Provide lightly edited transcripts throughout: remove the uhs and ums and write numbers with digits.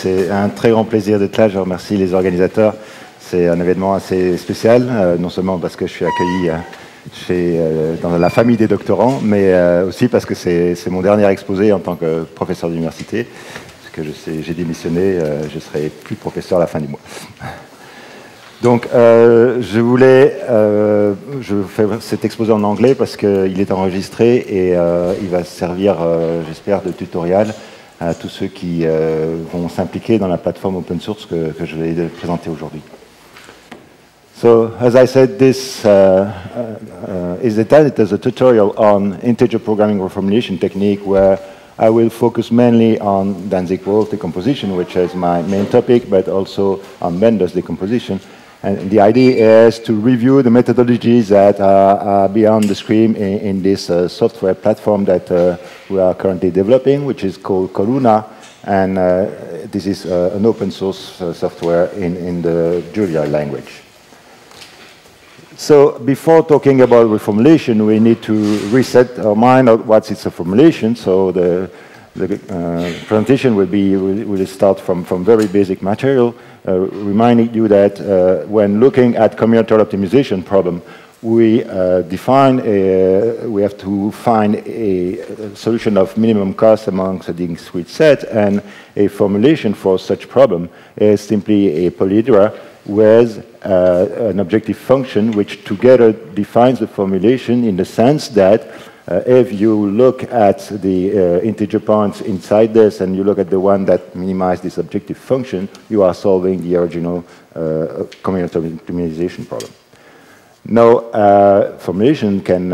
C'est un très grand plaisir d'être là. Je remercie les organisateurs. C'est un événement assez spécial, non seulement parce que je suis accueilli dans la famille des doctorants, mais aussi parce que c'est mon dernier exposé en tant que professeur d'université. Parce que j'ai démissionné, je ne serai plus professeur à la fin du mois. Donc, je vais faire cet exposé en anglais parce qu'il est enregistré et il va servir, j'espère, de tutoriel à tous ceux qui vont s'impliquer dans la plateforme open source que je vais présenter aujourd'hui. So, as I said, this is intended as a tutorial on integer programming reformulation technique where I will focus mainly on Danzig-Wolff decomposition, which is my main topic, but also on Bender's decomposition. And the idea is to review the methodologies that are beyond the screen in this software platform that we are currently developing, which is called Coruna. And this is an open source software in the Julia language. So before talking about reformulation, we need to reset our mind on what is a formulation. So the presentation will start from very basic material, reminding you that when looking at combinatorial optimization problem, we have to find a solution of minimum cost amongst a discrete set, and a formulation for such problem is simply a polyhedra with an objective function which together defines the formulation in the sense that if you look at the integer points inside this and you look at the one that minimizes this objective function, you are solving the original combinatorial optimization problem. Now, formulation can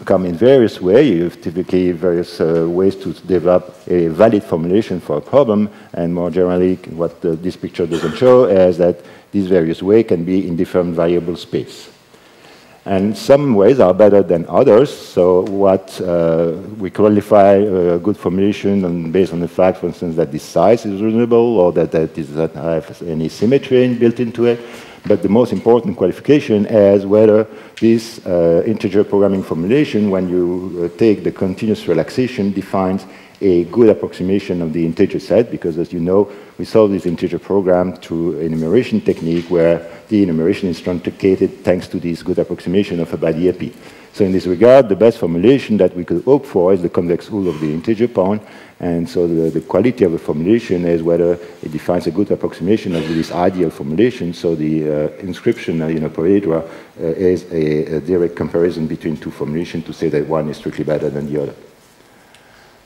come in various ways. You have typically various ways to develop a valid formulation for a problem, and more generally, what this picture doesn't show is that these various ways can be in different variable space. And some ways are better than others. So what we qualify a good formulation based on the fact, for instance, that the size is reasonable or that it doesn't have any symmetry built into it. But the most important qualification is whether this integer programming formulation, when you take the continuous relaxation, defines a good approximation of the integer set, because as you know, we solve this integer program through an enumeration technique where the enumeration is truncated thanks to this good approximation of a by the EP. So in this regard, the best formulation that we could hope for is the convex hull of the integer point, and so the quality of the formulation is whether it defines a good approximation of this ideal formulation, so the inscription in a polyhedra is a direct comparison between two formulations to say that one is strictly better than the other.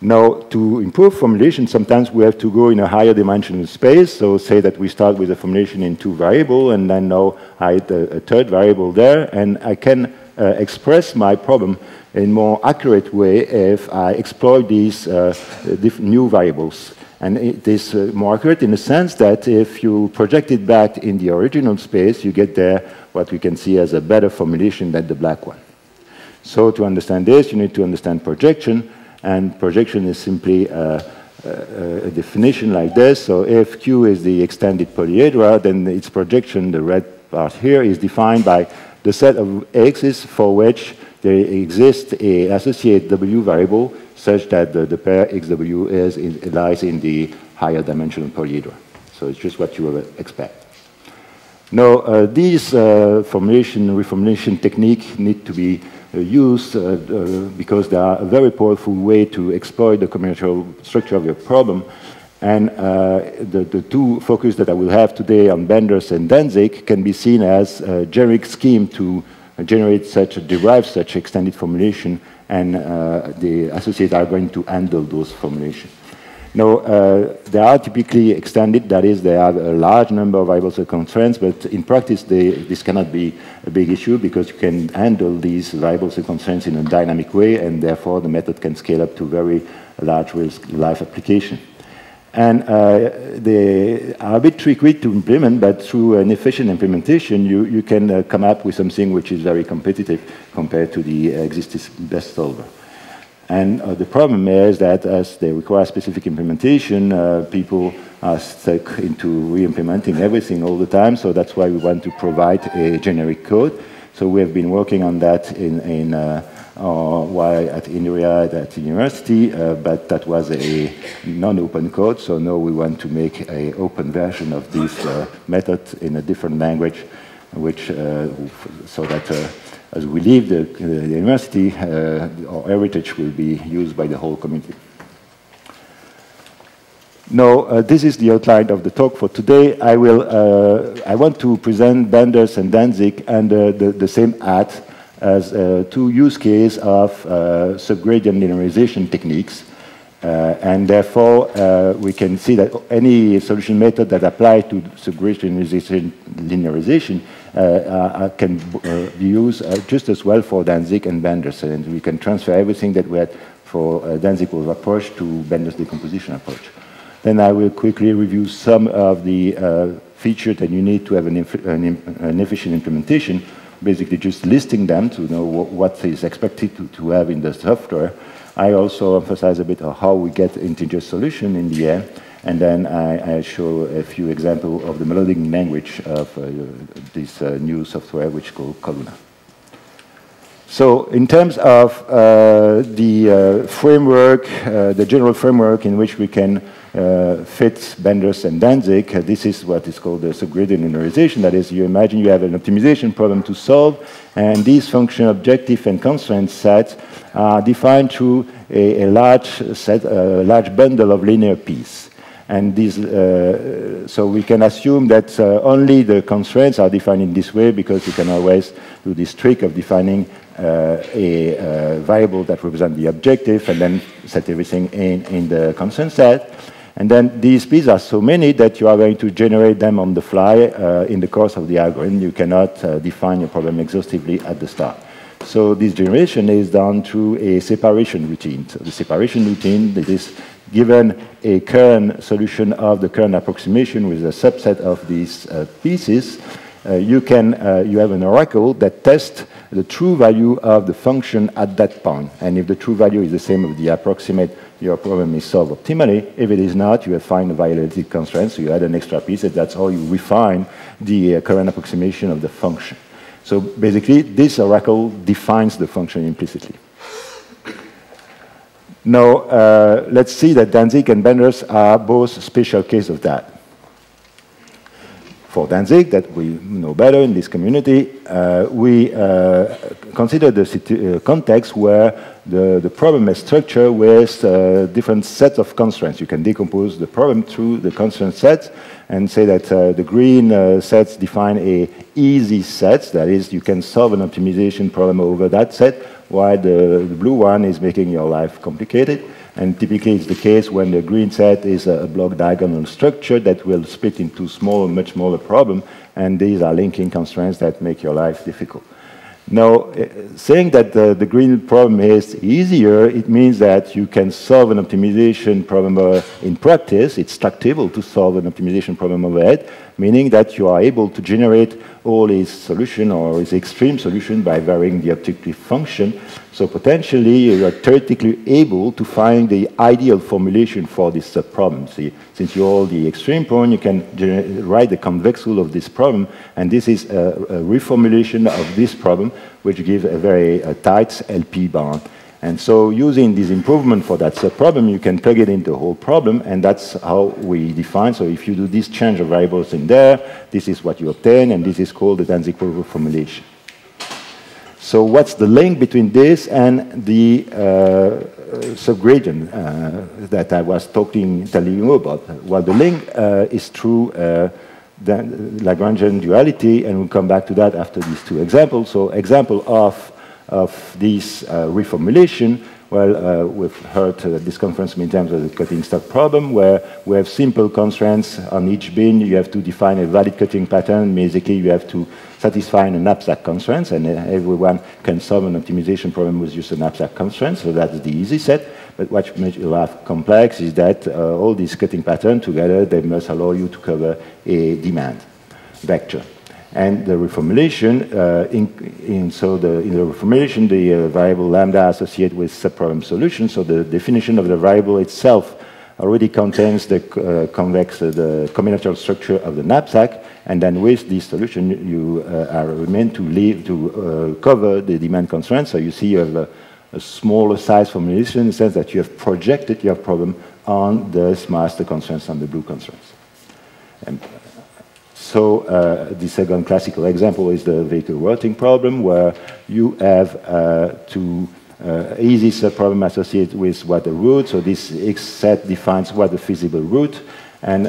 Now, to improve formulation, sometimes we have to go in a higher dimensional space. So say that we start with a formulation in two variables, and then now I add a third variable there, and I can express my problem in a more accurate way if I exploit these new variables. And it is more accurate in the sense that if you project it back in the original space, you get there what we can see as a better formulation than the black one. So to understand this, you need to understand projection. And projection is simply a definition like this. So if Q is the extended polyhedra, then its projection, the red part here, is defined by the set of x's for which there exists an associated W variable such that the pair XW lies in the higher dimensional polyhedra. So it's just what you would expect. Now, these reformulation technique need to be used because they are a very powerful way to exploit the combinatorial structure of your problem. And the two focus that I will have today on Benders and Danzig can be seen as a generic scheme to generate derive such extended formulation, and the associates are going to handle those formulations. Now, they are typically extended, that is, they have a large number of variables and constraints, but in practice, this cannot be a big issue because you can handle these variables and constraints in a dynamic way, and therefore the method can scale up to very large real-life application. And they are a bit tricky to implement, but through an efficient implementation, you can come up with something which is very competitive compared to the existing best solver. And the problem is that as they require specific implementation, people are stuck into re-implementing everything all the time, so that's why we want to provide a generic code. So we have been working on that in while at INRIAD at University, but that was a non-open code, so now we want to make an open version of this method in a different language, which, so that as we leave the university, our heritage will be used by the whole community. Now, this is the outline of the talk for today. I want to present Benders and Danzig under the same hat as two use cases of subgradient linearization techniques. And therefore, we can see that any solution method that applies to subgradient linearization can be used just as well for Danzig and Benders. And we can transfer everything that we had for Danzig's approach to Benders' decomposition approach. Then I will quickly review some of the features that you need to have an efficient implementation, basically just listing them to know what is expected to have in the software. I also emphasize a bit on how we get integer solution in the end, and then I show a few examples of the melodic language of this new software, which is called Coluna. So in terms of the framework, the general framework in which we can fit Benders and Danzig, this is what is called the subgradient linearization. That is, you imagine you have an optimization problem to solve, and these function objective and constraint sets are defined through a large bundle of linear pieces. And these, so we can assume that only the constraints are defined in this way, because you can always do this trick of defining a variable that represents the objective and then set everything in the constraint set. And then these pieces are so many that you are going to generate them on the fly in the course of the algorithm. You cannot define your problem exhaustively at the start. So this generation is done through a separation routine. So the separation routine, that is given a current solution of the current approximation with a subset of these pieces, you have an oracle that tests the true value of the function at that point. And if the true value is the same as the approximate, your problem is solved optimally. If it is not, you have find a violated constraint, so you add an extra piece, and that's how you refine the current approximation of the function. So basically, this oracle defines the function implicitly. Now, let's see that Danzig and Benders are both special cases of that. For Danzig, that we know better in this community, we consider the context where the problem is structured with different sets of constraints. You can decompose the problem through the constraint sets and say that the green sets define a easy set, that is, you can solve an optimization problem over that set, while the blue one is making your life complicated. And typically it's the case when the green set is a block diagonal structure that will split into much smaller problems, and these are linking constraints that make your life difficult. Now, saying that the green problem is easier, it means that you can solve an optimization problem in practice. It's tractable to solve an optimization problem overhead, meaning that you are able to generate all its solution or its extreme solution by varying the objective function. So potentially, you are theoretically able to find the ideal formulation for this problem. See, since you hold the extreme point, you can write the convex rule of this problem, and this is a reformulation of this problem, which gives a very tight LP bound. And so using this improvement for that subproblem, you can plug it into the whole problem, and that's how we define. So if you do this change of variables in there, this is what you obtain, and this is called the Danzig reformulation. So what's the link between this and the subgradient that I was telling you about? Well, the link is through the Lagrangian duality, and we'll come back to that after these two examples. So example of this reformulation, well, we've heard this conference many times as a cutting stock problem, where we have simple constraints on each bin. You have to define a valid cutting pattern. Basically, you have to satisfy an knapsack constraints, and everyone can solve an optimization problem with just a knapsack constraint, so that's the easy set. But what makes it complex is that all these cutting patterns together, they must allow you to cover a demand vector. And the reformulation, in the reformulation, the variable lambda associated with subproblem solution, so the definition of the variable itself already contains the convex, the combinatorial structure of the knapsack, and then with this solution, you are meant to cover the demand constraints. So you see you have a smaller size formulation in the sense that you have projected your problem on the master constraints and the blue constraints. And so the second classical example is the vehicle routing problem, where you have easy subproblem associated with what the route. So this X set defines what the feasible route, and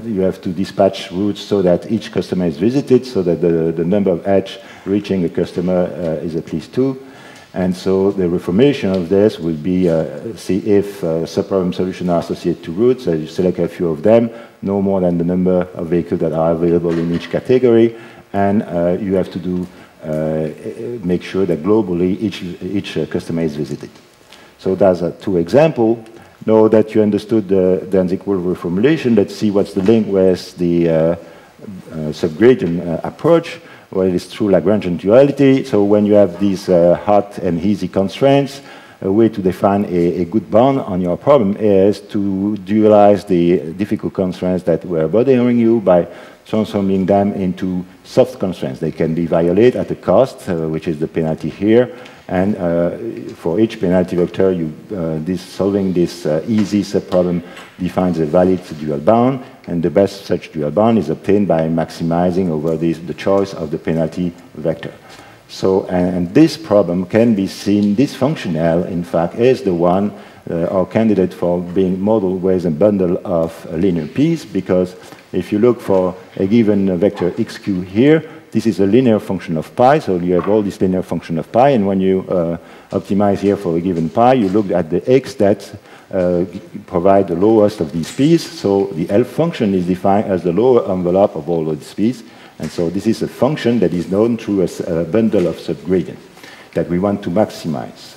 you have to dispatch routes so that each customer is visited, so that the number of edge reaching a customer is at least 2. And so the reformulation of this will be see if subproblem solutions are associated to routes. So you select a few of them, no more than the number of vehicles that are available in each category, and you have to do make sure that globally each customer is visited. So that's 2 examples. Now that you understood the Danzig-Wolf reformulation, let's see what's the link with the subgradient approach. Well, it's true Lagrangian duality. So when you have these hot and easy constraints, a way to define a good bound on your problem is to dualize the difficult constraints that were bothering you by transforming them into soft constraints. They can be violated at a cost, which is the penalty here. And for each penalty vector, solving this easy subproblem defines a valid dual bound. And the best such dual bound is obtained by maximizing over the choice of the penalty vector. So, and this problem can be seen, this function L, in fact, is the one, our candidate for being modeled with a bundle of linear p's, because if you look for a given vector xq here, this is a linear function of pi, so you have all this linear function of pi, and when you optimize here for a given pi, you look at the x that provide the lowest of these p's, so the L function is defined as the lower envelope of all of these p's, and so this is a function that is known through a bundle of subgradients that we want to maximize.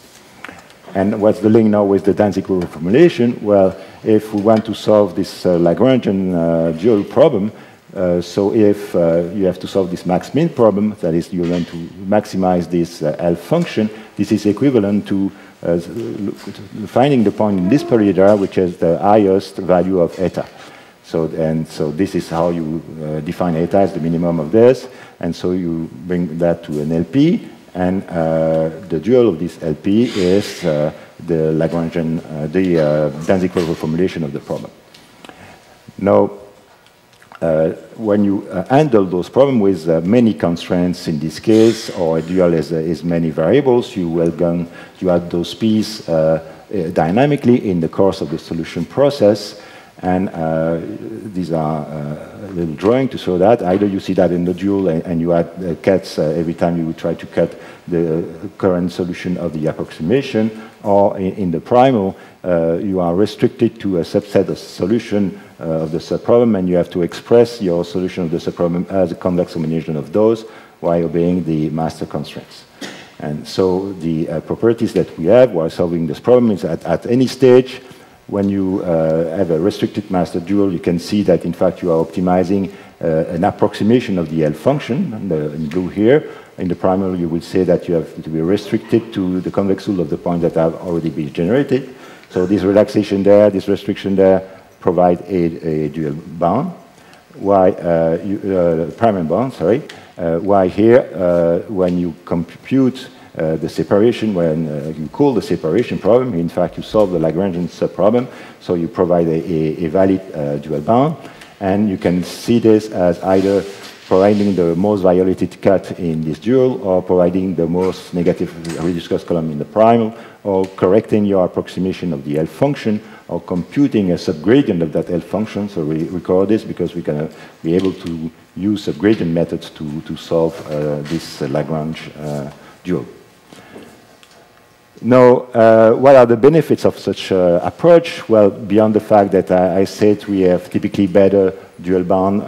And what's the link now with the Danzig-Wolf reformulation? Well, if we want to solve this Lagrangian dual problem, so if you have to solve this max-min problem, that is, you want to maximize this L function, this is equivalent to finding the point in this polyhedra, which is the highest value of eta. So this is how you define eta as the minimum of this, and so you bring that to an LP, and the dual of this LP is the Lagrangian, the Danzig-Wolf reformulation of the problem. Now, when you handle those problems with many constraints in this case, or a dual is many variables, you will you add those p's dynamically in the course of the solution process. And these are a little drawing to show that. Either you see that in the dual and you add cuts every time you try to cut the current solution of the approximation, or in the primal, you are restricted to a subset of solution of the subproblem, and you have to express your solution of the subproblem as a convex combination of those while obeying the master constraints. And so the properties that we have while solving this problem is at any stage, when you have a restricted master dual, you can see that, in fact, you are optimizing an approximation of the L function, in blue here. In the primal, you will say that you have to be restricted to the convex rule of the points that have already been generated. So this relaxation there, this restriction there, provide a dual bound. Why primary bound? Sorry. Why here, when you compute the separation, when you call the separation problem, in fact, you solve the Lagrangian subproblem, so you provide a valid dual bound, and you can see this as either providing the most violated cut in this dual, or providing the most negative reduced cost column in the primal, or correcting your approximation of the L function, or computing a subgradient of that L function. So we record this because we're going to be able to use subgradient methods to solve this Lagrange dual. Now, what are the benefits of such approach? Well, beyond the fact that I said we have typically better dual bound,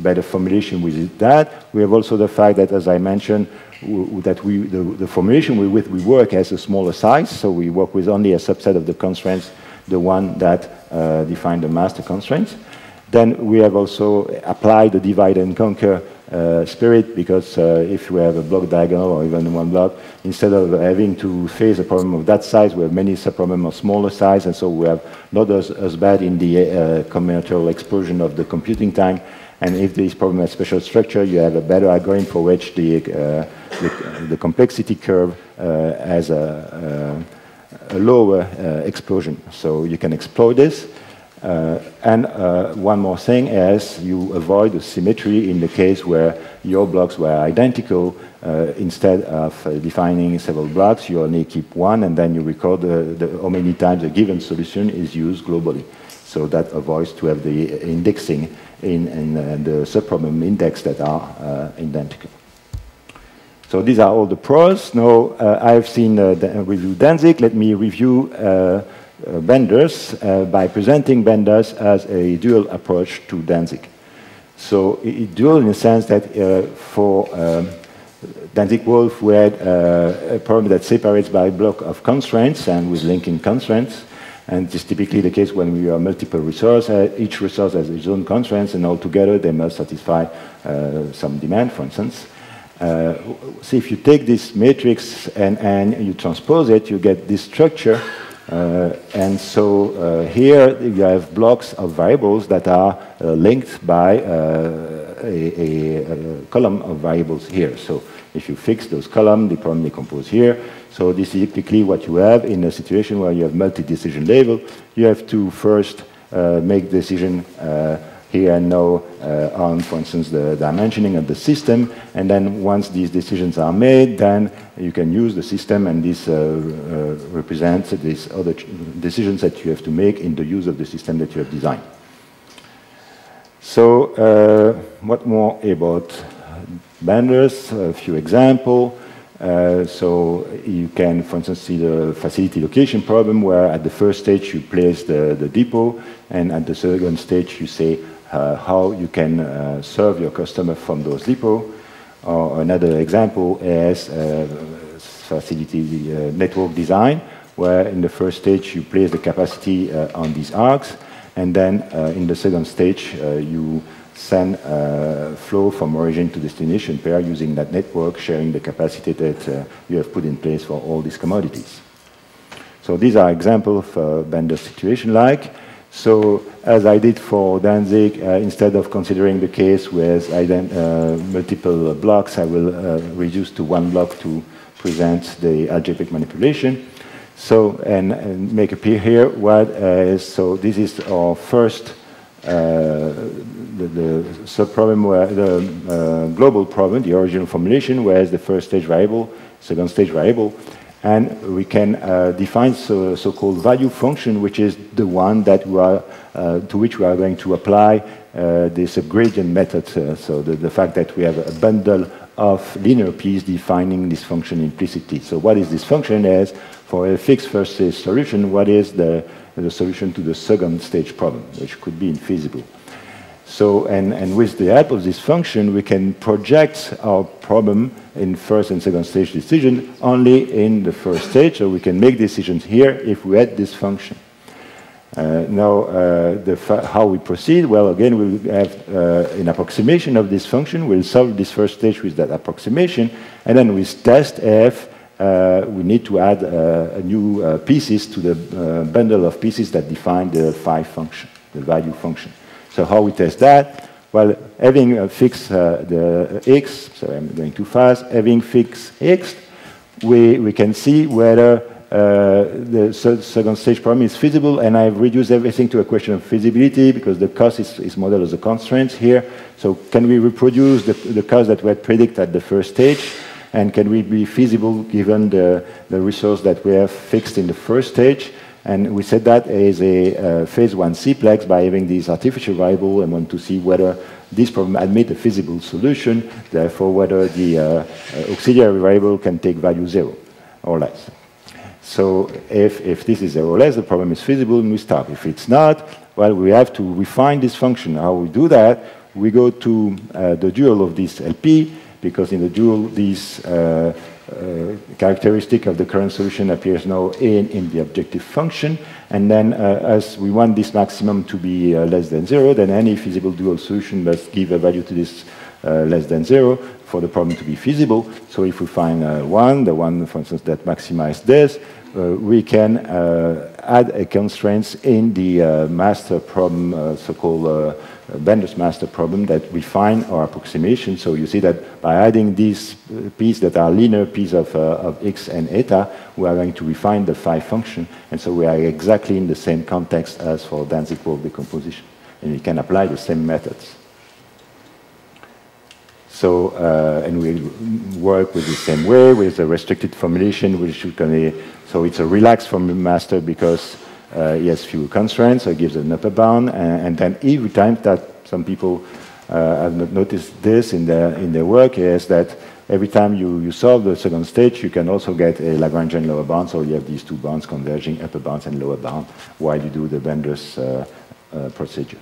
better formulation with that, we have also the fact that, as I mentioned, that the formulation with we work has a smaller size, so we work with only a subset of the constraints, the one that define the master constraints. Then we have also applied the divide and conquer spirit, because if we have a block diagonal or even one block, instead of having to face a problem of that size, we have many subproblems of smaller size, and so we have not as bad in the combinatorial explosion of the computing time. And if this problem has special structure, you have a better algorithm for which the complexity curve has a lower explosion. So you can exploit this. And one more thing is you avoid the symmetry in the case where your blocks were identical. Instead of defining several blocks, you only keep one, and then you record how many times a given solution is used globally. So that avoids to have the indexing in the subproblem index that are identical. So these are all the pros. Now I've seen review Danzig. Let me review Benders by presenting Benders as a dual approach to Danzig. So dual in the sense that for Danzig-Wolf we had a problem that separates by a block of constraints and with linking constraints. And this is typically the case when we have multiple resources. Each resource has its own constraints, and altogether they must satisfy some demand, for instance. So if you take this matrix and you transpose it, you get this structure. And so here you have blocks of variables that are linked by a column of variables here. So if you fix those columns, the problem decomposes here. So this is typically what you have in a situation where you have multi-decision level. You have to first make decision here and now on, for instance, the dimensioning of the system. And then once these decisions are made, then you can use the system, and this represents these other decisions that you have to make in the use of the system that you have designed. So what more about Benders? A few examples. So you can, for instance, see the facility location problem, where at the first stage you place the depot, and at the second stage you say how you can serve your customer from those depots. Or another example is facility network design, where in the first stage you place the capacity on these arcs, and then in the second stage you send flow from origin to destination pair using that network, sharing the capacity that you have put in place for all these commodities. So these are examples of Bender situation like. So as I did for Danzig, instead of considering the case with multiple blocks, I will reduce to one block to present the algebraic manipulation. So, and make appear here what is, so this is our first the subproblem, where the global problem, the original formulation, where is the first stage variable, second stage variable, and we can define so-called value function, which is the one that we are to which we are going to apply the subgradient method. So the fact that we have a bundle of linear p's defining this function implicitly. So what is this function? Is for a fixed first stage solution, what is the solution to the second stage problem, which could be infeasible. So, and with the help of this function, we can project our problem in first and second stage decision only in the first stage, so we can make decisions here if we had this function. Now, how we proceed? Well, again, we'll have an approximation of this function. We'll solve this first stage with that approximation, and then we test if we need to add new pieces to the bundle of pieces that define the phi function, the value function. So how we test that? Well, having fixed the x, sorry, I'm going too fast, having fixed x, we can see whether the second stage problem is feasible, and I've reduced everything to a question of feasibility because the cost is modeled as a constraint here. So can we reproduce the cost that we had predicted at the first stage? And can we be feasible given the resource that we have fixed in the first stage? And we said that as a phase one C-plex by having these artificial variable and want to see whether this problem admit a feasible solution, therefore whether the auxiliary variable can take value 0 or less. So if this is 0 or less, the problem is feasible and we stop. If it's not, well, we have to refine this function. How we do that? We go to the dual of this LP, because in the dual, these characteristic of the current solution appears now in the objective function. And then as we want this maximum to be less than 0, then any feasible dual solution must give a value to this less than 0 for the problem to be feasible. So if we find one, the one, for instance, that maximizes this, we can add a constraint in the master problem, so-called Bender's master problem, that refine our approximation. So you see that by adding these p's that are linear p's of x and eta, we are going to refine the phi function. And so we are exactly in the same context as for Danzig-Wolff decomposition. And we can apply the same methods. So, and we work with the same way with a restricted formulation, which we can, so it's a relaxed formula master because it has few constraints, so it gives an upper bound, and then every time that some people have not noticed this in their work is that every time you solve the second stage, you can also get a Lagrangian lower bound, so you have these two bounds converging, upper bounds and lower bound, while you do the Bender's procedure.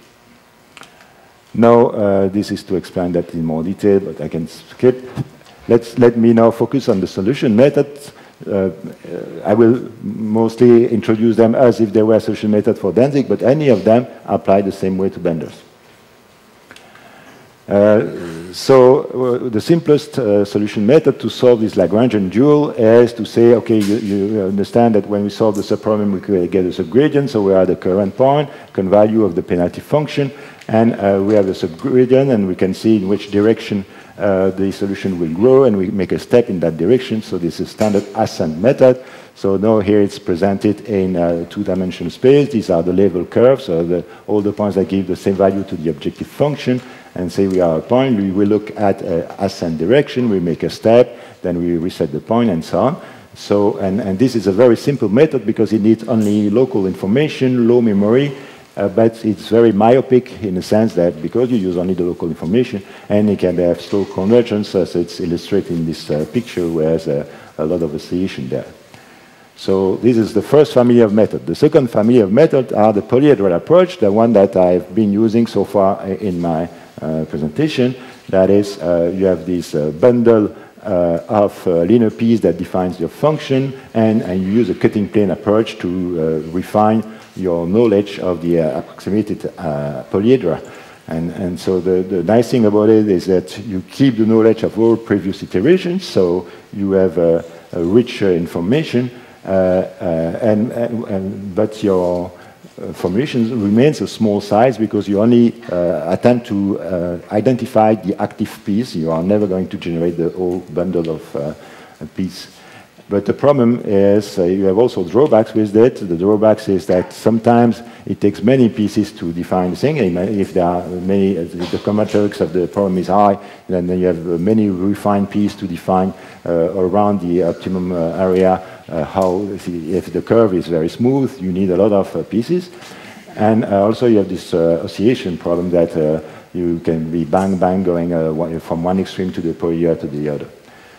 Now, this is to explain that in more detail, but I can skip. Let me now focus on the solution methods. I will mostly introduce them as if they were a solution method for Danzig, but any of them apply the same way to Bender's. So the simplest solution method to solve this Lagrangian dual is to say, okay, you understand that when we solve the subproblem, we get a subgradient, so we are at the current point, current value of the penalty function, and we have a subgradient, and we can see in which direction the solution will grow, and we make a step in that direction. So this is standard ascent method. So now here it's presented in two-dimensional space. These are the level curves, so all the points that give the same value to the objective function. And say we are a point, we will look at ascent direction, we make a step, then we reset the point, and so on. So, and this is a very simple method because it needs only local information, low memory, but it's very myopic in the sense that because you use only the local information, and it can have slow convergence, as it's illustrated in this picture, where there's a lot of oscillation there. So this is the first family of methods. The second family of methods are the polyhedral approach, the one that I've been using so far in my presentation. That is, you have this bundle of linear p's that defines your function, and you use a cutting plane approach to refine your knowledge of the approximated polyhedra. And so the nice thing about it is that you keep the knowledge of all previous iterations, so you have a richer information, but your formulation remains a small size because you only attempt to identify the active piece. You are never going to generate the whole bundle of pieces. But the problem is you have also drawbacks with it. The drawbacks is that sometimes it takes many pieces to define the thing. If there are many, if the combinatorics of the problem is high, then you have many refined pieces to define around the optimum area. If the curve is very smooth, you need a lot of pieces. And also you have this oscillation problem that you can be bang, bang going from one extreme to the polyhedra to the other.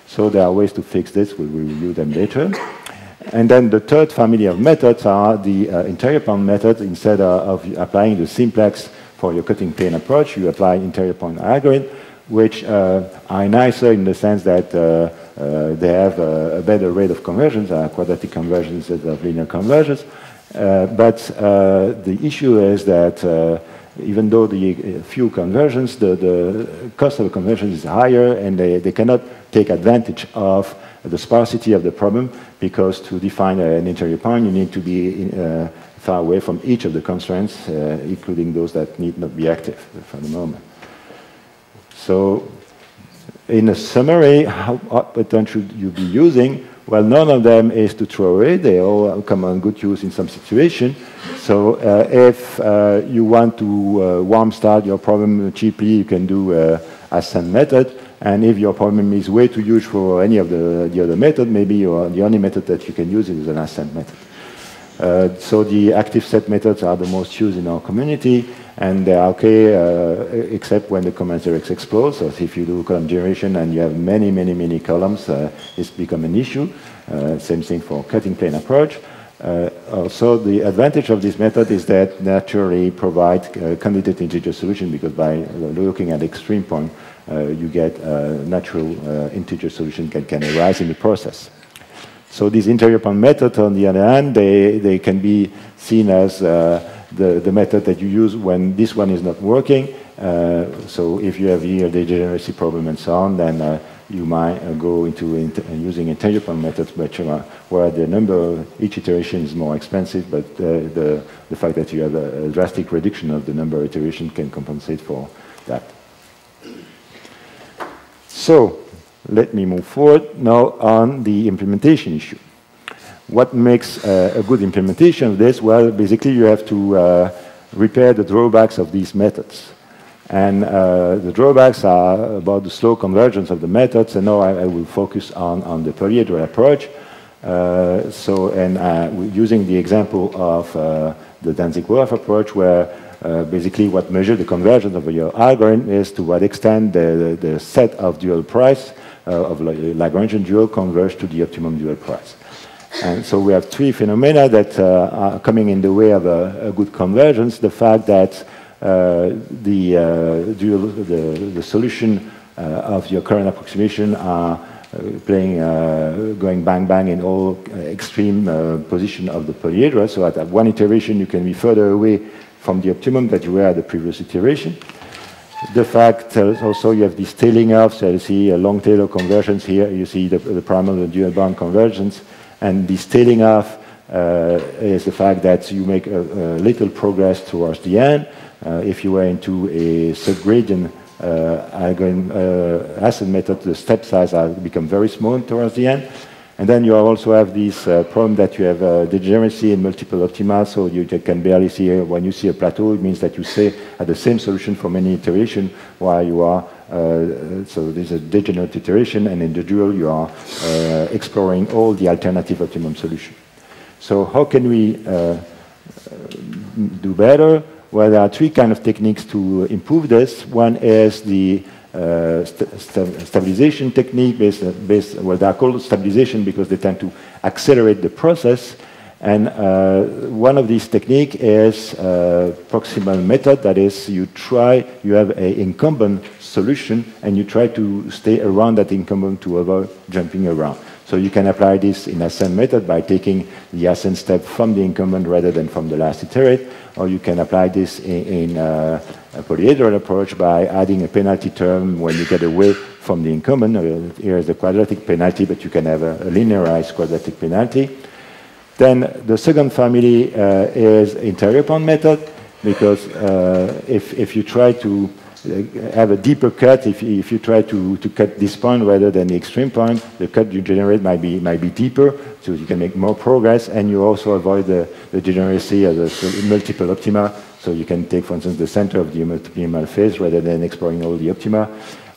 So there are ways to fix this. We will review them later. And then the third family of methods are the interior point methods. Instead of applying the simplex for your cutting plane approach, you apply interior point algorithm, which are nicer in the sense that they have a better rate of convergence, quadratic convergence instead of linear convergence. But the issue is that even though the few conversions, the cost of conversion is higher, and they cannot take advantage of the sparsity of the problem, because to define an interior point, you need to be far away from each of the constraints, including those that need not be active for the moment. So, in a summary, what pattern should you be using? Well, none of them is to throw away. They all come on good use in some situation. So if you want to warm start your problem cheaply, you can do ascent method. And if your problem is way too huge for any of the other method, maybe the only method that you can use is an ascent method. So the active set methods are the most used in our community, and they are okay except when the combinatorics explodes. So if you do column generation and you have many columns, it's become an issue. Same thing for cutting plane approach. Also, the advantage of this method is that naturally provide candidate integer solution, because by looking at extreme point, you get a natural integer solution can arise in the process. So these interior point methods, on the other hand, they can be seen as the method that you use when this one is not working. So if you have here a degeneracy problem and so on, then you might go into using integer point methods, where the number of each iteration is more expensive, but the fact that you have a drastic reduction of the number of iterations can compensate for that. So let me move forward now on the implementation issue. What makes a good implementation of this? Well, basically you have to repair the drawbacks of these methods. And the drawbacks are about the slow convergence of the methods, and now I will focus on the polyhedral approach. Using the example of the Danzig-Wolff approach, where basically what measures the convergence of your algorithm is to what extent the set of dual price of Lagrangian dual converge to the optimum dual price. And so we have three phenomena that are coming in the way of a good convergence. The fact that the solution of your current approximation are going bang bang in all extreme position of the polyhedra. So at one iteration you can be further away from the optimum that you were at the previous iteration. The fact also you have this tailing off, so you see a long tail of convergence here, you see the primal and dual bound convergence, and this tailing off is the fact that you make a little progress towards the end. If you were into a subgradient ascent method, the step size become very small towards the end. And then you also have this problem that you have degeneracy in multiple optima, so you can barely see when you see a plateau, it means that you stay at the same solution for many iterations while you are, so there's a degenerate iteration, and in the dual you are exploring all the alternative optimum solution. So how can we do better? Well, there are three kinds of techniques to improve this. One is the stabilization technique well, they are called stabilization because they tend to accelerate the process. And one of these techniques is proximal method. That is, you have an incumbent solution and you try to stay around that incumbent to avoid jumping around. So you can apply this in ascent method by taking the ascent step from the incumbent rather than from the last iterate, or you can apply this in a polyhedral approach by adding a penalty term when you get away from the incumbent. Here is the quadratic penalty, but you can have a linearized quadratic penalty. Then the second family is interior point method, because if you try to have a deeper cut, if you try to cut this point rather than the extreme point, the cut you generate might be deeper, so you can make more progress, and you also avoid the degeneracy of the multiple optima. So you can take, for instance, the center of the optimal phase rather than exploring all the optima,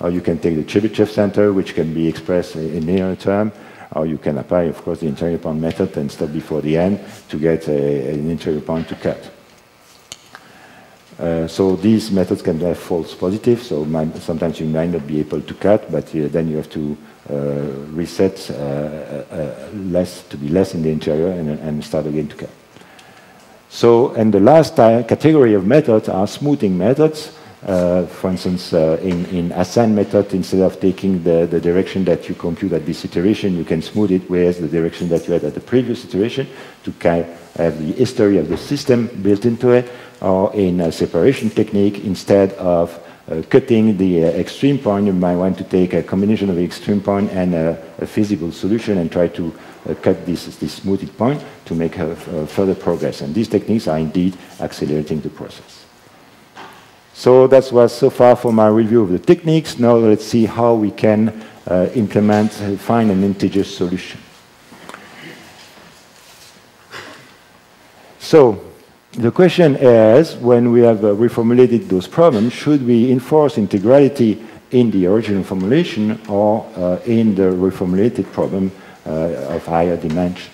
or you can take the Chebyshev center, which can be expressed in linear term, or you can apply, of course, the interior point method and stop before the end to get an interior point to cut. So these methods can have false positives, so sometimes you might not be able to cut, but then you have to reset to be less in the interior and start again to cut. So, and the last category of methods are smoothing methods. For instance, in ascent method, instead of taking the direction that you compute at this iteration, you can smooth it with the direction that you had at the previous iteration to kind of have the history of the system built into it. Or in a separation technique, instead of cutting the extreme point, you might want to take a combination of the extreme point and a feasible solution and try to cut this smoothed point to make further progress. And these techniques are indeed accelerating the process. So that was so far for my review of the techniques. Now let's see how we can find an integer solution. So the question is, when we have reformulated those problems, should we enforce integrality in the original formulation or in the reformulated problem of higher dimension?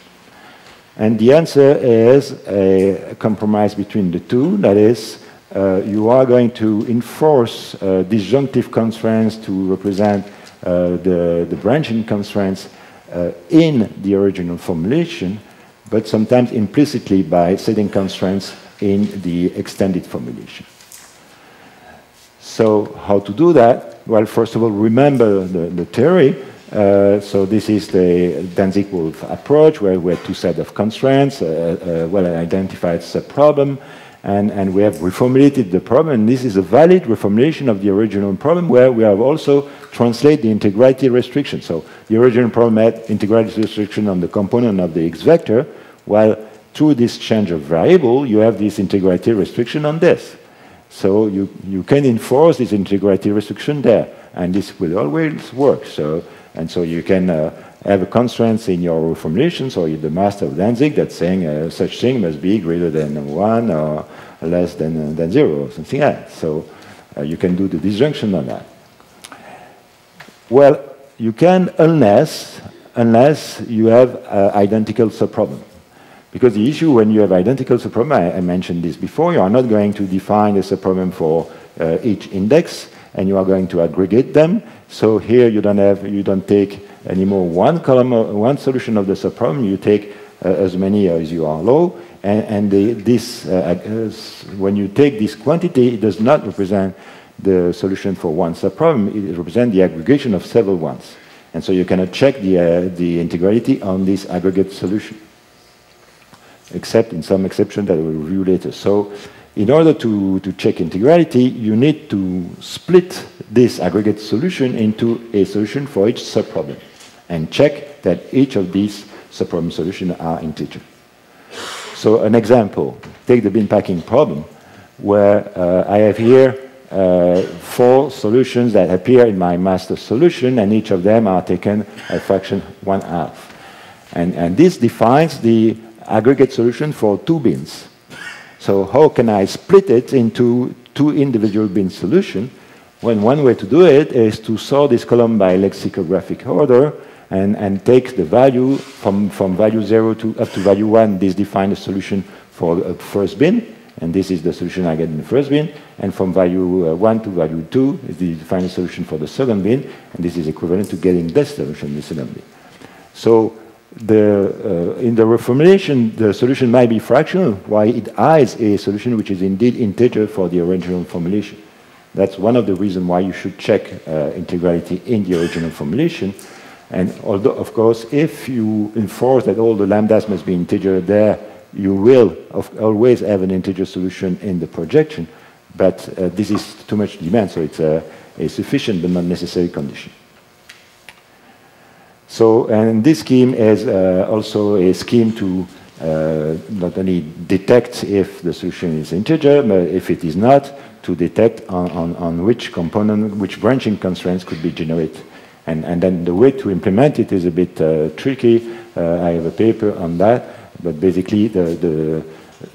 And the answer is a compromise between the two. That is, you are going to enforce disjunctive constraints to represent the branching constraints in the original formulation, but sometimes implicitly by setting constraints in the extended formulation. So how to do that? Well, first of all, remember the theory. So this is the Danzig-Wolff approach, where we have two sets of constraints, well-identified subproblem, and we have reformulated the problem. And this is a valid reformulation of the original problem, where we have also translated the integrality restriction. So the original problem had integrality restriction on the component of the x vector, while through this change of variable, you have this integrality restriction on this. So you can enforce this integrality restriction there, and this will always work. So you can have a constraint in your reformulations or the master of Danzig that's saying such thing must be greater than 1 or less than 0 or something like that. So you can do the disjunction on that. Well, you can unless you have identical subproblem. Because the issue when you have identical subproblem, I mentioned this before, you are not going to define a subproblem for each index, and you are going to aggregate them. So here you don't take anymore one column, one solution of the subproblem. You take as many as you allow, and when you take this quantity, it does not represent the solution for one subproblem. It represents the aggregation of several ones, and so you cannot check the integrality on this aggregate solution, except in some exception that we'll review later. So in order to check integrality, you need to split this aggregate solution into a solution for each subproblem and check that each of these subproblem solutions are integer. So an example, take the bin packing problem, where I have here 4 solutions that appear in my master solution, and each of them are taken at fraction 1/2. And this defines the aggregate solution for 2 bins. So how can I split it into 2 individual bin solutions? Well, one way to do it is to sort this column by lexicographic order and take the value from value 0 up to value 1. This defines a solution for the first bin, and this is the solution I get in the first bin. And from value 1 to value 2 is the defined solution for the second bin, and this is equivalent to getting this solution in the second bin. So in the reformulation, the solution might be fractional, while it hides a solution which is indeed integer for the original formulation. That's one of the reasons why you should check integrality in the original formulation. And although, of course, if you enforce that all the lambdas must be integer there, you will always have an integer solution in the projection. But this is too much demand, so it's a sufficient but not necessary condition. So, and this scheme is also a scheme to not only detect if the solution is integer, but if it is not, to detect on which component, which branching constraints could be generated. And then the way to implement it is a bit tricky. I have a paper on that, but basically the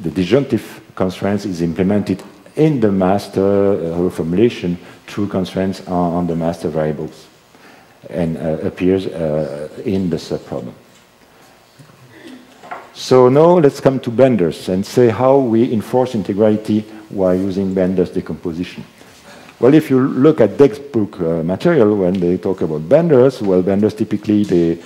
disjunctive constraints is implemented in the master reformulation through constraints on the master variables, and appears in the subproblem. So now let's come to Bender's and say how we enforce integrality while using Bender's decomposition. Well, if you look at textbook material when they talk about Bender's, well, Bender's typically the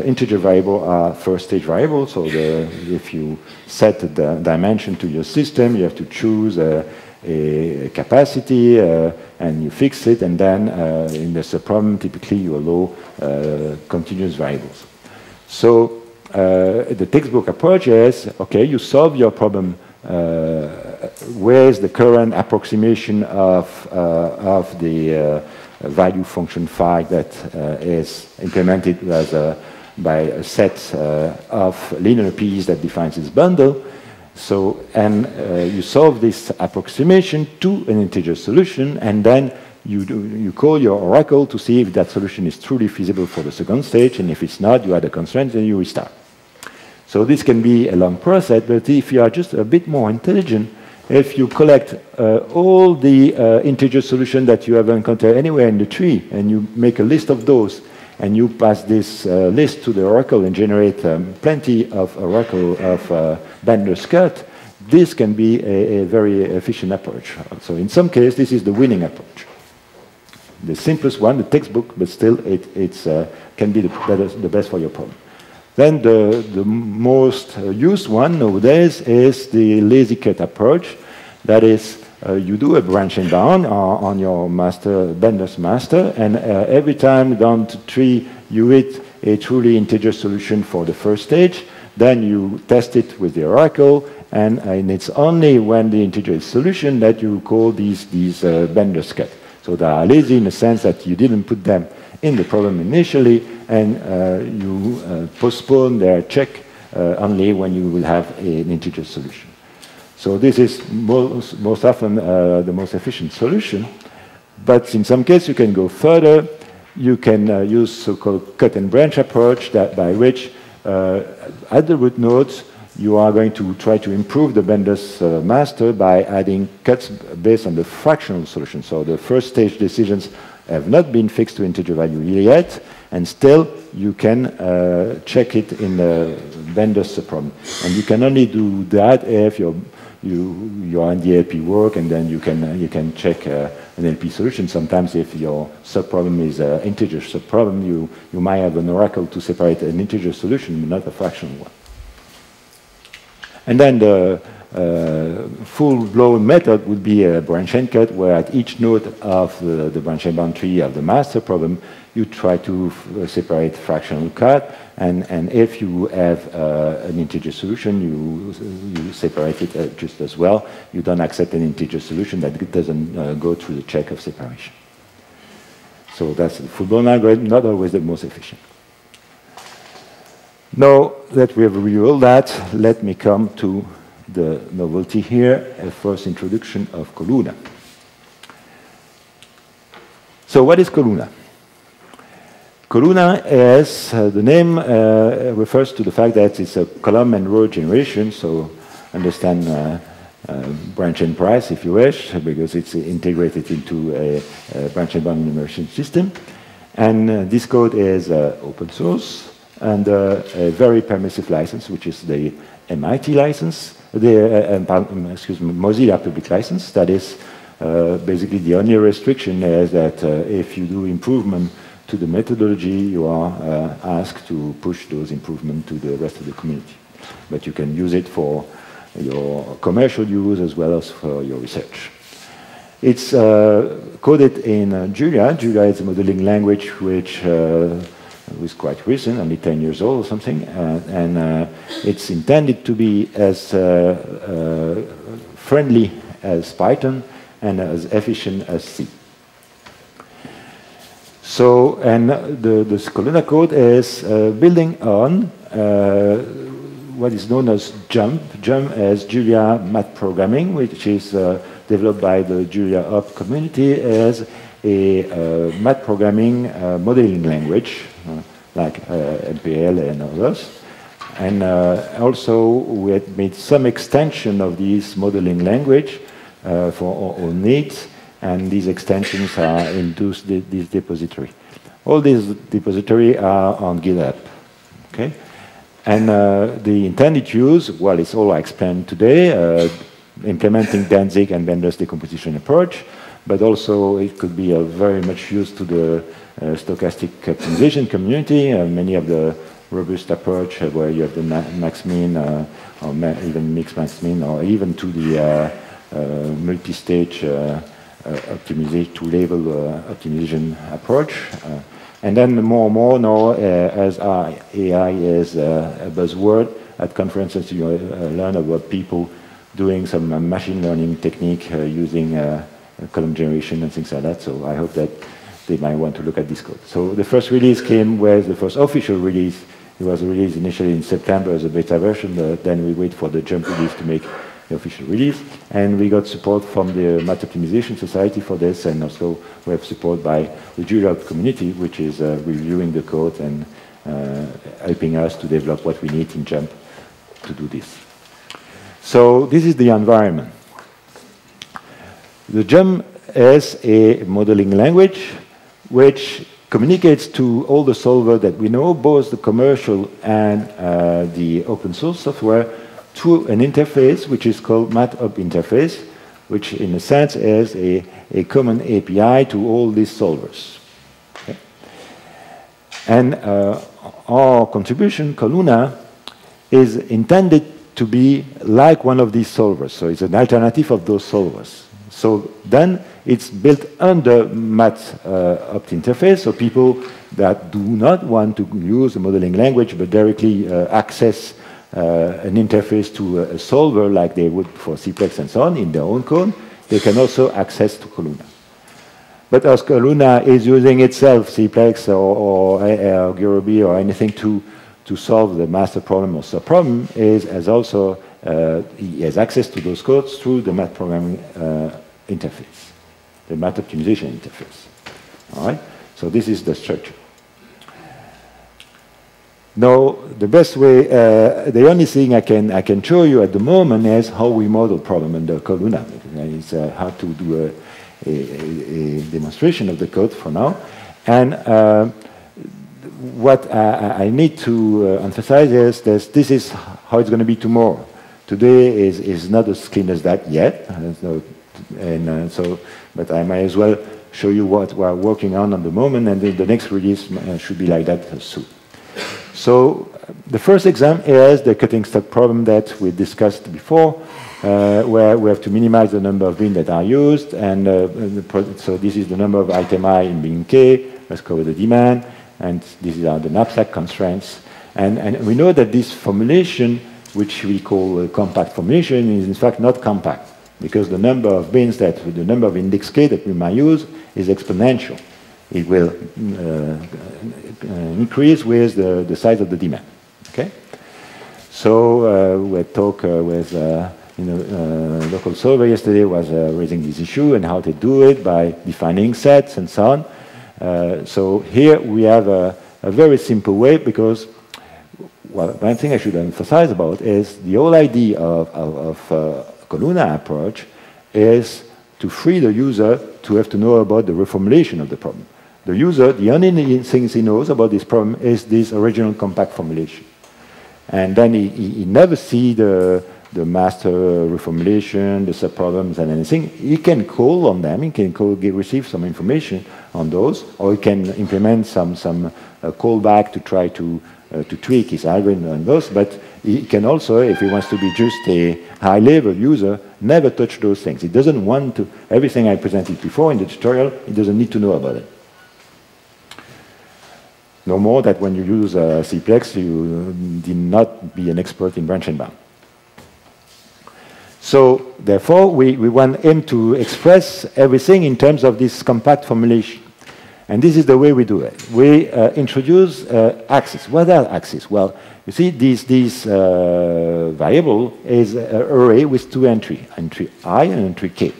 integer variable are first stage variables. So if you set the dimension to your system, you have to choose a capacity and you fix it, and then in the subproblem, typically you allow continuous variables. So the textbook approach is, okay, you solve your problem with the current approximation of the value function phi that is implemented by a set of linear p's that defines this bundle. So, and you solve this approximation to an integer solution, and then you call your oracle to see if that solution is truly feasible for the second stage, and if it's not, you add a constraint and you restart. So this can be a long process, but if you are just a bit more intelligent, if you collect all the integer solutions that you have encountered anywhere in the tree, and you make a list of those, and you pass this list to the oracle and generate plenty of oracle of Bender's cut, this can be a very efficient approach. So in some cases, this is the winning approach. The simplest one, the textbook, but still it can be the best for your problem. Then the most used one nowadays is the lazy cut approach. That is, you do a branching down on your master, Bender's master, and every time down to 3, you hit a truly integer solution for the first stage. Then you test it with the oracle, and it's only when the integer is solution that you call these Bender's cut. So they are lazy in the sense that you didn't put them in the problem initially, and you postpone their check only when you will have an integer solution. So this is most often the most efficient solution. But in some cases, you can go further. You can use so-called cut and branch approach, that by which at the root nodes, you are going to try to improve the Bender's master by adding cuts based on the fractional solution. So the first stage decisions have not been fixed to integer value yet, and still you can check it in the Bender's problem. And you can only do that if you're in the LP work, and then you can check an LP solution. Sometimes if your subproblem is an integer subproblem, you might have an oracle to separate an integer solution, but not a fractional one. And then the full-blown method would be a branch and cut, where at each node of the branch and bound tree of the master problem, you try to separate fractional cut, and if you have an integer solution, you separate it just as well. You don't accept an integer solution that doesn't go through the check of separation. So that's the full-blown algorithm, not always the most efficient. Now that we have reviewed all that, let me come to the novelty here, a first introduction of Coluna. So what is Coluna? Coluna is, the name refers to the fact that it's a column and row generation, so understand branch and price if you wish, because it's integrated into a branch and bound enumeration system. And this code is open source, and a very permissive license, which is the MIT license, Mozilla public license. That is basically the only restriction is that if you do improvement to the methodology, you are asked to push those improvements to the rest of the community. But you can use it for your commercial use as well as for your research. It's coded in Julia. Julia is a modeling language which was quite recent, only 10 years old or something, and it's intended to be as friendly as Python and as efficient as C. So, and the Coluna code is building on what is known as JUMP. JUMP is Julia Math Programming, which is developed by the Julia Up community as a math programming modeling language, like MPL and others. And also we had made some extension of this modeling language for our own needs, and these extensions are in this depository. All these depositories are on GitHub, okay? And the intended use, well, it's all I explained today, implementing Danzig and Bender's decomposition approach, but also it could be very much used to the stochastic optimization community. Many of the robust approach where you have the max-min or even mix-max-min, or even to the multi-stage optimization, two-level optimization approach. And then more and more now, as AI is a buzzword, at conferences you learn about people doing some machine learning technique using column generation and things like that. So I hope that they might want to look at this code. So the first release came with the first official release. It was released initially in September as a beta version, but then we wait for the JUMP release to make the official release. And we got support from the Math Optimization Society for this, and also we have support by the Julia community, which is reviewing the code and helping us to develop what we need in JUMP to do this. So this is the environment. The JUMP is a modeling language which communicates to all the solvers that we know, both the commercial and the open source software, through an interface which is called MathUp interface, which in a sense is a common API to all these solvers. Okay. And our contribution, Coluna, is intended to be like one of these solvers. So it's an alternative of those solvers. So then it's built under Math opt interface, so people that do not want to use a modeling language but directly access an interface to a solver like they would for Cplex and so on in their own code, they can also access to Columna. But as Columna is using itself Cplex or Gurobi or anything to solve the master problem or subproblem, he has access to those codes through the math programming interface, the math optimization interface. All right? So this is the structure. Now, the best way, the only thing I can show you at the moment is how we model problem under Columna. It's hard to do a demonstration of the code for now. And what I need to emphasize is that this is how it's going to be tomorrow. Today is not as clean as that yet, but I might as well show you what we're working on at the moment, and then the next release should be like that soon. So the first example is the cutting stock problem that we discussed before, where we have to minimize the number of bins that are used, and so this is the number of item I in bin K. Let's cover the demand, and these are the knapsack constraints. And we know that this formulation, which we call a compact formulation, is in fact not compact, because the number of bins the number of index K that we might use is exponential. It will increase with the size of the demand. Okay. So we talked with local solver yesterday was raising this issue and how to do it by defining sets and so on. So here we have a very simple way, because one thing I should emphasize about is the whole idea of Columna approach is to free the user to have to know about the reformulation of the problem. The user, the only things he knows about this problem is this original compact formulation. And then he never see the master reformulation, the subproblems and anything. He can call on them, he can receive some information on those, or he can implement some callback to try to tweak his algorithm on those, but he can also, if he wants to be just a high-level user, never touch those things. He doesn't want to, everything I presented before in the tutorial, he doesn't need to know about it. No more that when you use Cplex, you did not be an expert in branch and bound. So, therefore, we want him to express everything in terms of this compact formulation. And this is the way we do it. We introduce axes. What are axes? Well, you see, this variable is an array with two entries, entry I and entry K.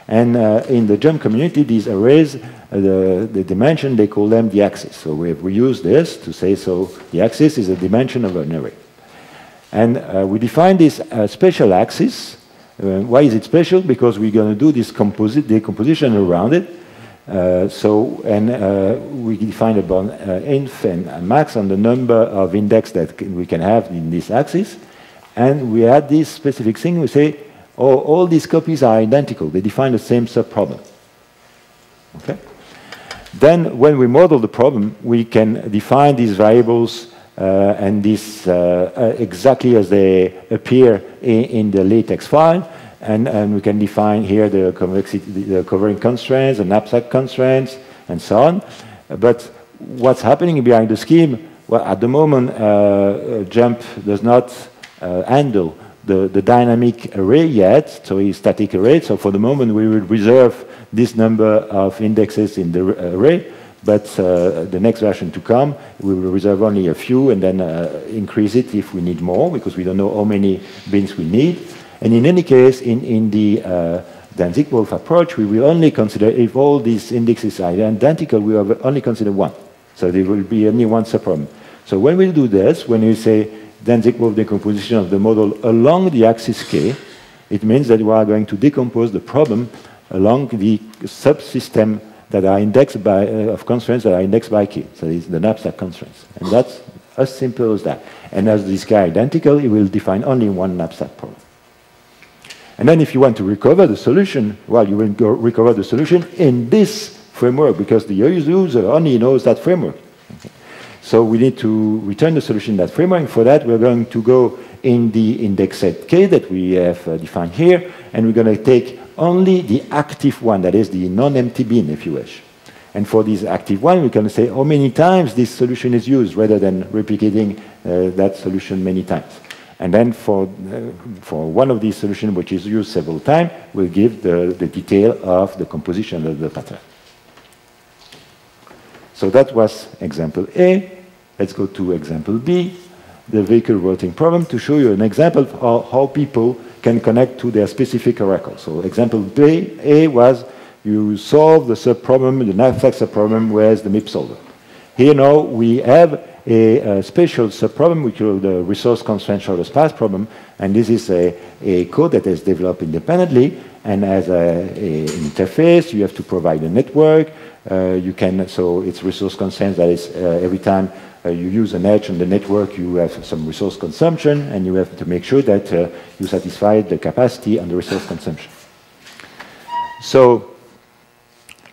And in the Jump community, these arrays, the dimension, they call them the axis. So we use this to say, so the axis is a dimension of an array. And we define this special axis. Why is it special? Because we're going to do this decomposition around it. We define about inf and max on the number of index that we can have in this axis. And we add this specific thing. We say, oh, all these copies are identical. They define the same subproblem. Okay? Then when we model the problem, we can define these variables and this exactly as they appear in the LaTeX file. And we can define here the convexity, the covering constraints, the knapsack constraints, and so on. But what's happening behind the scheme? Well, at the moment, Jump does not handle the dynamic array yet, so it's static array. So for the moment, we will reserve this number of indexes in the array. But the next version to come, we will reserve only a few and then increase it if we need more, because we don't know how many bins we need. And in any case, in the Danzig-Wolf approach, we will only consider, if all these indexes are identical, we will only consider one. So there will be only one subproblem. So when we do this, when we say Danzig-Wolf decomposition of the model along the axis K, it means that we are going to decompose the problem along the subsystem that are indexed by, of constraints that are indexed by K. So it's the knapsack constraints. And that's as simple as that. And as this guy identical, it will define only one knapsack problem. And then if you want to recover the solution, well, you will go recover the solution in this framework, because the user only knows that framework. Okay. So we need to return the solution in that framework. And for that, we're going to go in the index set K that we have defined here, and we're going to take only the active one, that is the non-empty bin, if you wish. And for this active one, we can say how many times this solution is used, rather than replicating that solution many times. And then for one of these solutions which is used several times, we'll give the detail of the composition of the pattern. So that was example A. Let's go to example B, the vehicle routing problem, to show you an example of how people can connect to their specific oracle. So example B, A was you solve the subproblem, the knapsack subproblem with the MIP solver. Here now we have a special subproblem, which is the resource constraint shortest path problem, and this is a code that is developed independently, and as an interface, you have to provide a network. So it's resource constraints, that is every time you use an edge on the network, you have some resource consumption, and you have to make sure that you satisfy the capacity and the resource consumption. So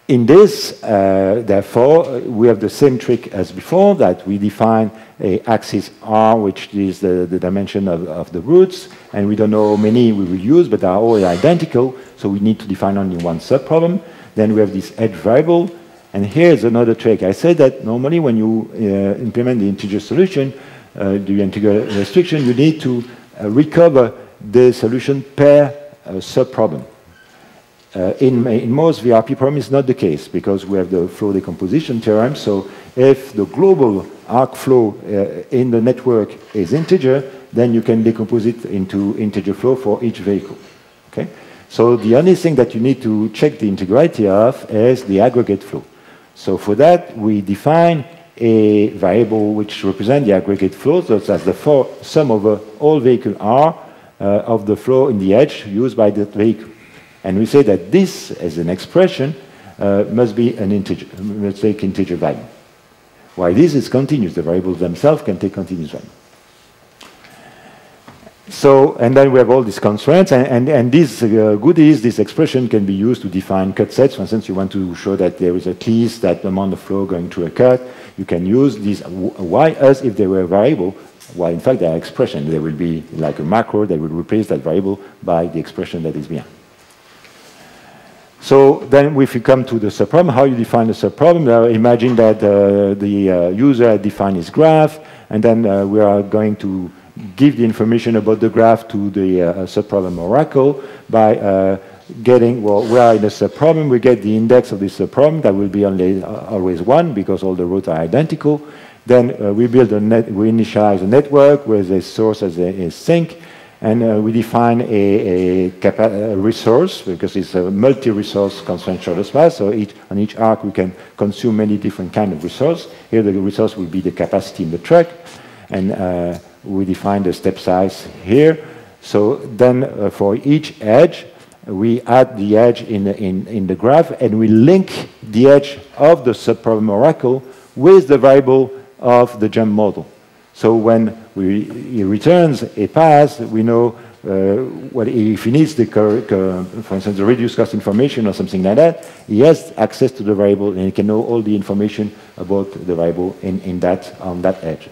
in this, therefore, we have the same trick as before, that we define a axis R, which is the dimension of the roots, and we don't know how many we will use, but they are all identical, so we need to define only one subproblem. Then we have this edge variable, and here's another trick. I said that normally when you implement the integer solution, the integer restriction, you need to recover the solution per subproblem. In most VRP problems, it's not the case, because we have the flow decomposition theorem. So if the global arc flow in the network is integer, then you can decompose it into integer flow for each vehicle. Okay? So the only thing that you need to check the integrity of is the aggregate flow. So for that, we define a variable which represents the aggregate flow, so that's the sum over all vehicle R of the flow in the edge used by that vehicle. And we say that this, as an expression, must be an integer, must take integer value. While this is continuous, the variables themselves can take continuous value. So, and then we have all these constraints, and this goodies, this expression can be used to define cut sets. For instance, you want to show that there is at least that amount of flow going through a cut. You can use this y as if they were a variable, while in fact they are expression. They will be like a macro that will replace that variable by the expression that is behind. So then if you come to the subproblem, how you define the subproblem, imagine that the user defined his graph, and then we are going to give the information about the graph to the subproblem oracle by getting, well, we are in a subproblem, we get the index of this subproblem, that will be always 1 because all the rows are identical. Then we build we initialize a network with a source as a sink, and we define a resource, because it's a multi-resource constraint shortest path, so on each arc we can consume many different kinds of resource. Here the resource will be the capacity in the truck, and we define the step size here. So then for each edge, we add the edge in the graph, and we link the edge of the subproblem oracle with the variable of the jump model. So when he returns a path, we know if he needs for instance, the reduced cost information or something like that, he has access to the variable, and he can know all the information about the variable on that edge.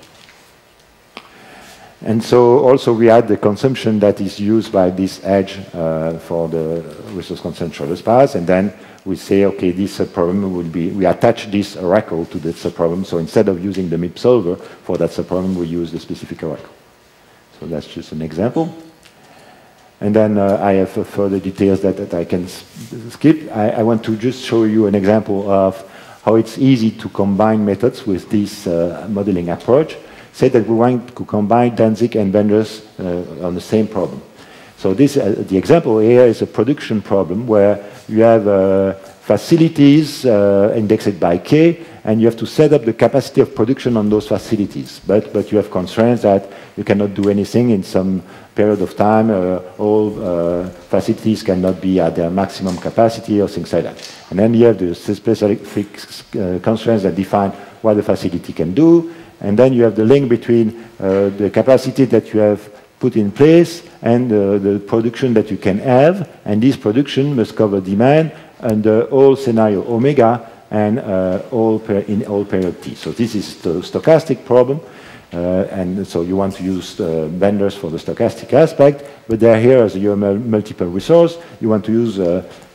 And so also we add the consumption that is used by this edge for the resource constraint shortest path, and then we say, okay, this subproblem will be, we attach this oracle to the subproblem, so instead of using the MIP solver for that subproblem, we use the specific oracle. So that's just an example. And then I have further details that I can skip. I want to just show you an example of how it's easy to combine methods with this modeling approach. Say that we want to combine Danzig and Benders on the same problem. So this, the example here is a production problem where you have facilities indexed by K, and you have to set up the capacity of production on those facilities. But you have constraints that you cannot do anything in some period of time. All facilities cannot be at their maximum capacity or things like that. And then you have the specific constraints that define what the facility can do. And then you have the link between the capacity that you have put in place and the production that you can have. And this production must cover demand under all scenario omega and in all period t. So this is the stochastic problem. And so you want to use benders for the stochastic aspect, but they're here as your multiple resource. You want to use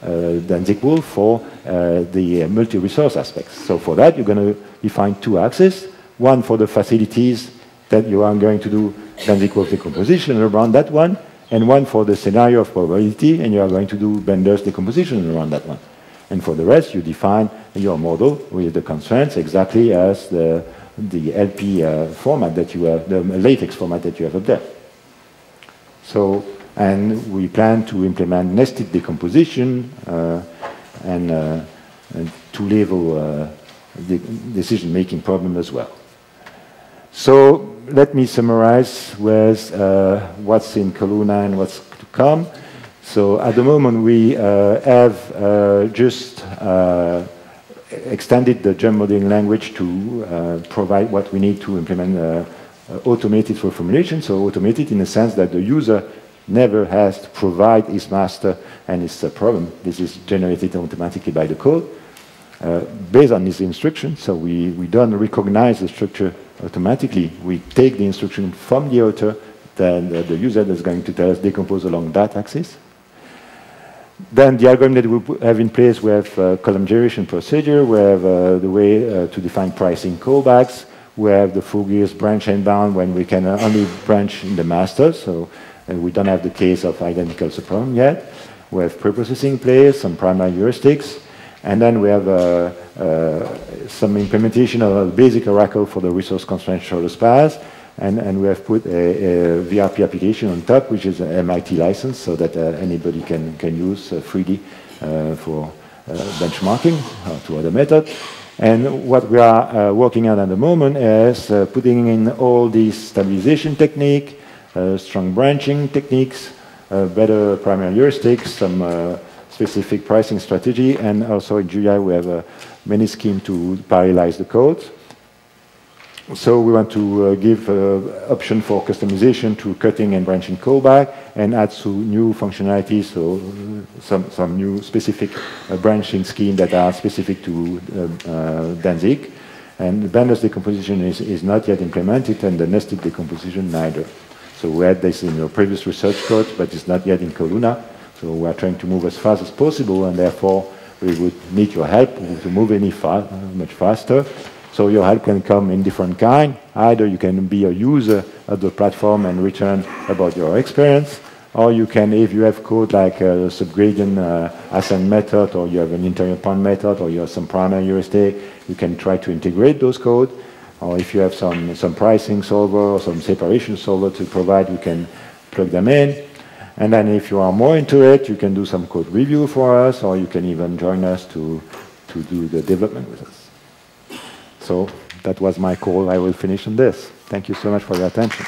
Danzig-Wolf for the multi-resource aspects. So for that, you're going to define two axes, one for the facilities that you are going to do Danzig-Wolf decomposition around that one, and one for the scenario of probability, and you are going to do Bender's decomposition around that one. And for the rest, you define your model with the constraints exactly as the LP format that you have, the latex format that you have up there. So, and we plan to implement nested decomposition and two-level decision-making problem as well. So let me summarize with what's in Kelowna and what's to come. So at the moment we have just extended the GEM modeling language to provide what we need to implement automated reformulation. So automated in the sense that the user never has to provide his master and his problem. This is generated automatically by the code based on this instruction. So we don't recognize the structure automatically. We take the instruction from the author, then the user is going to tell us decompose along that axis. Then the algorithm that we have in place, we have column generation procedure, we have the way to define pricing callbacks, we have the Fourier's branch and bound when we can only branch in the master, so we don't have the case of identical subproblem yet. We have preprocessing in place, some primary heuristics, and then we have some implementation of a basic oracle for the resource constraint shortest path. And we have put a VRP application on top, which is an MIT license, so that anybody can use freely for benchmarking or to other methods. And what we are working on at the moment is putting in all these stabilization technique, strong branching techniques, better primary heuristics, some specific pricing strategy, and also in GUI we have many schemes to parallelize the code. So we want to give option for customization to cutting and branching callback and add some new functionalities, so some new specific branching scheme that are specific to Danzig. And the Bender's decomposition is not yet implemented, and the nested decomposition neither. So we had this in your previous research code, but it's not yet in Kelowna. So we are trying to move as fast as possible, and therefore we would need your help to move much faster. So your help can come in different kind. Either you can be a user of the platform and return about your experience, or you can, if you have code like a subgradient ascent method, or you have an interior point method, or you have some primary heuristic, you can try to integrate those code. Or if you have some pricing solver or some separation solver to provide, you can plug them in. And then if you are more into it, you can do some code review for us, or you can even join us to do the development with us. So that was my call. I will finish on this. Thank you so much for your attention.